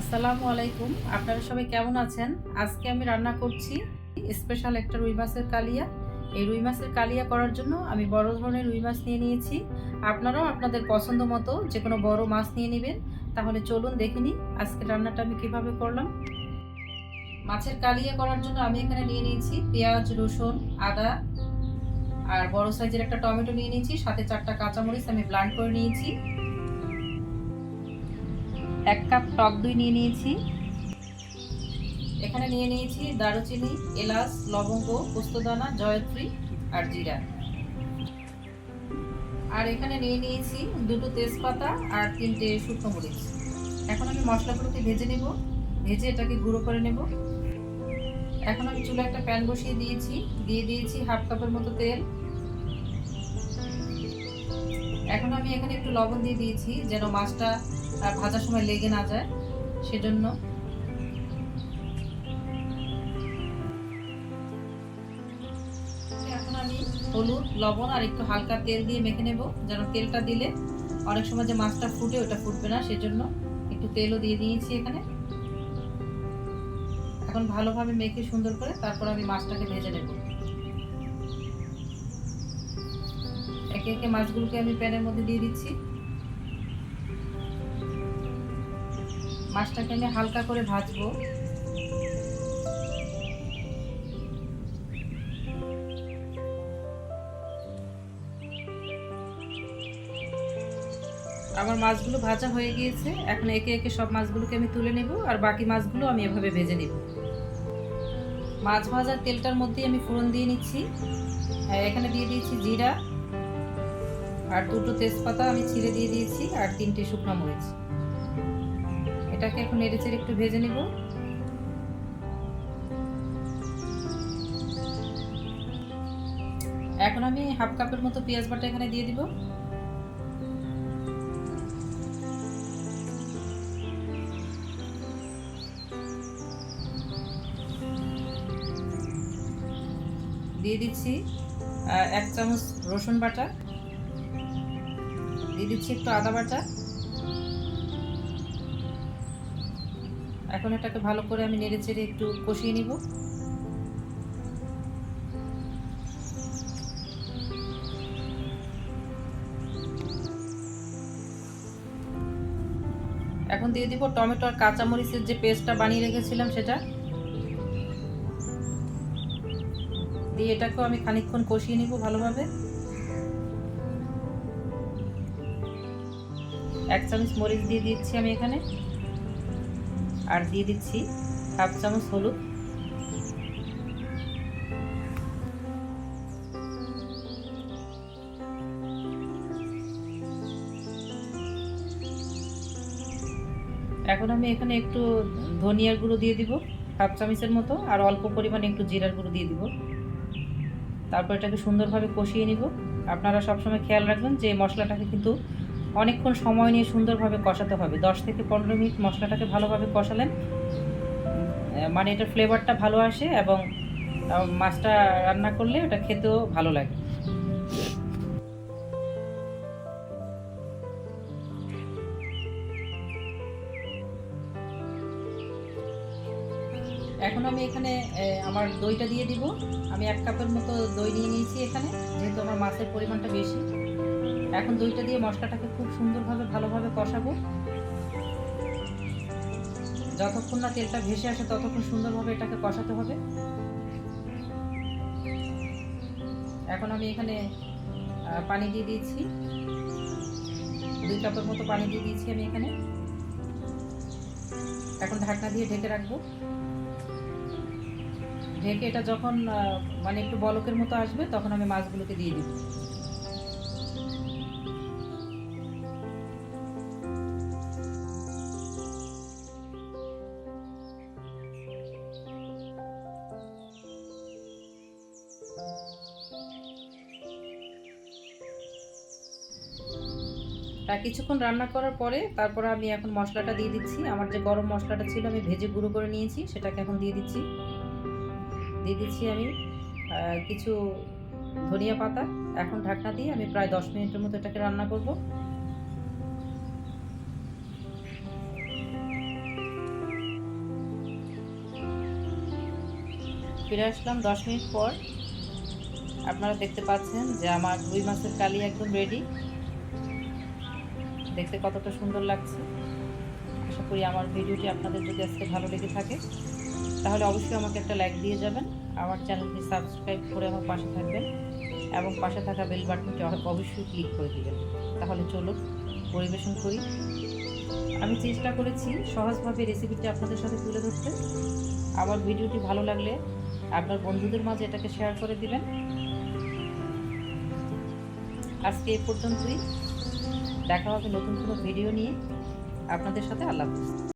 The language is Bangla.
আসসালামু আলাইকুম। আপনারা সবাই কেমন আছেন? আজকে আমি রান্না করছি স্পেশাল একটা রুই মাছের কালিয়া। এই রুই মাছের কালিয়া করার জন্য আমি বড় ধরনের রুই মাছ নিয়ে নিয়েছি। আপনারাও আপনাদের পছন্দ মতো যেকোনো বড় মাছ নিয়ে নেবেন। তাহলে চলুন দেখে নিই আজকের রান্নাটা আমি কিভাবে করলাম। মাছের কালিয়া করার জন্য আমি এখানে নিয়ে নিয়েছি পেঁয়াজ, রসুন, আদা আর বড় সাইজের একটা টমেটো নিয়ে নিয়েছি, সাথে 4টা কাঁচামরিচ আমি ব্লেন্ড করে নিয়েছি। 1 কাপ টক দই নিয়ে নিয়েছি। এখানে নিয়ে নিয়েছি দারুচিনি, এলাচ, লবঙ্গ, পোস্তদানা, জয়ত্রী আর জিরা। আর এখানে নিয়ে নিয়েছি 2টো তেজপাতা আর 3টে শুকনো মরিচ। এখন আমি মশলাগুলোকে ভেজে নেব, ভেজে এটাকে গুঁড়ো করে নেব। এখন আমি চুলায় একটা প্যান বসিয়ে দিয়েছি, দিয়ে দিয়েছি 1/2 কাপের মতো তেল। এখন আমি এখানে একটু লবণ দিয়ে দিয়েছি যেন মাছটা ভাজার সময় লেগে না যায়, সেজন্য। এখন আমি হলুদ, লবণ আর একটু হালকা তেল দিয়ে মেখে নেব, যেন তেলটা দিলে অনেক সময় যে মাছটা ফুটে ওটা ফুটবে না, সেজন্য একটু তেলও দিয়ে দিয়েছি এখানে। এখন ভালোভাবে মেখে সুন্দর করে তারপর আমি মাছটাকে ভেজে নেব। একে একে মাছগুলোকে আমি প্যানের মধ্যে দিয়ে দিচ্ছি। মাছটাকে আমি হালকা করে ভাজবো। আমার মাছগুলো ভাজা হয়ে গিয়েছে। এখন একে একে সব মাছগুলোকে আমি তুলে নেব আর বাকি মাছগুলো আমি এভাবে ভেজে নেব। মাছ ভাজার তেলটার মধ্যেই আমি ফোড়ন দিয়ে নিচ্ছি। এখানে দিয়ে দিয়েছি জিরা আর 2টো তেজপাতা আমি ছিঁড়ে দিয়ে দিয়েছি আর 3টে শুকনো মরিচ। এটাকে এখন নেড়েচেড়ে একটু ভেজে নেব। এখন আমি 1/2 কাপের মতো পেঁয়াজ বাটা এখানে দিয়ে দিব। দিয়ে দিচ্ছি 1 চামচ রসুন বাটা, দিয়ে দিচ্ছি একটু আদা বাটা। এখন এটাকে ভালো করে আমি নেড়েচেড়ে একটু কষিয়ে নিব। এখন দিয়ে দিব টমেটো আর কাঁচামরিচের যে পেস্টটা বানিয়ে রেখেছিলাম সেটা দিয়ে এটাকেও আমি খানিকক্ষণ কষিয়ে নিব ভালোভাবে। 1 চামচ মরিচ দিয়ে দিচ্ছি আমি এখানে, আর দিয়ে দিচ্ছি 1/2 চামচ হলুদ। এখন আমি এখানে একটু ধনিয়ার গুঁড়ো দিয়ে দিব 1/2 চামচের মতো, আর অল্প পরিমাণে একটু জিরার গুঁড়ো দিয়ে দিব। তারপর এটাকে সুন্দরভাবে কষিয়ে নিব। আপনারা সবসময় খেয়াল রাখবেন যে মশলাটাকে কিন্তু অনেকক্ষণ সময় নিয়ে সুন্দরভাবে কষাতে হবে। 10 থেকে 15 মিনিট মশলাটাকে ভালোভাবে কষালেন মানে এটার ফ্লেভারটা ভালো আসে এবং মাছটা রান্না করলে ওটা খেতেও ভালো লাগে। এখন আমি এখানে আমার দইটা দিয়ে দিব। আমি 1 কাপের মতো দই নিয়ে নিয়েছি এখানে, যেহেতু আমার মাছের পরিমাণটা বেশি। এখন দইটা দিয়ে মশলাটাকে খুব সুন্দরভাবে ভালোভাবে কষাবো। যতক্ষণ না তেলটা ভেসে আসে ততক্ষণ সুন্দরভাবে এটাকে কষাতে হবে। এখন আমি এখানে পানি দিয়ে দিয়েছি, 2 কাপের মতো পানি দিয়ে দিয়েছি আমি এখানে। এখন ঢাকনা দিয়ে ঢেকে রাখবো। ঢেকে এটা যখন মানে একটু বলকের মতো আসবে তখন আমি মাছগুলোকে দিয়ে দিব। কিছুক্ষণ রান্না করার পরে তারপর আমি এখন মশলাটা দিয়ে দিচ্ছি। আমার যে গরম মশলাটা ছিল আমি ভেজে গুঁড়ো করে নিয়েছি, সেটাকে এখন দিয়ে দিচ্ছি। আমি কিছু ধনিয়া পাতা। এখন ঢাকনা দিয়ে আমি প্রায় 10 মিনিটের মতো এটাকে রান্না করব। ফিরে আসলাম 10 মিনিট পর। আপনারা দেখতে পাচ্ছেন যে আমার রুই মাছের কালিয়া একদম রেডি। দেখতে কতটা সুন্দর লাগছে। আশা করি আমার ভিডিওটি আপনাদের যদি আজকে ভালো লেগে থাকে তাহলে অবশ্যই আমাকে একটা লাইক দিয়ে যাবেন, আমার চ্যানেলটি সাবস্ক্রাইব করে আমার পাশে থাকবেন এবং পাশে থাকা বেল বাটনটি অবশ্যই ক্লিক করে দিবেন। তাহলে চলুন পরিবেশন করি। আমি চেষ্টা করেছি সহজভাবে রেসিপিটি আপনাদের সাথে তুলে ধরতে। আমার ভিডিওটি ভালো লাগলে আপনার বন্ধুদের মাঝে এটাকে শেয়ার করে দিবেন। আজকে এই পর্যন্তই, দেখা হবে নতুন কোনো ভিডিও নিয়ে আপনাদের সাথে। আল্লাহ হাফেজ।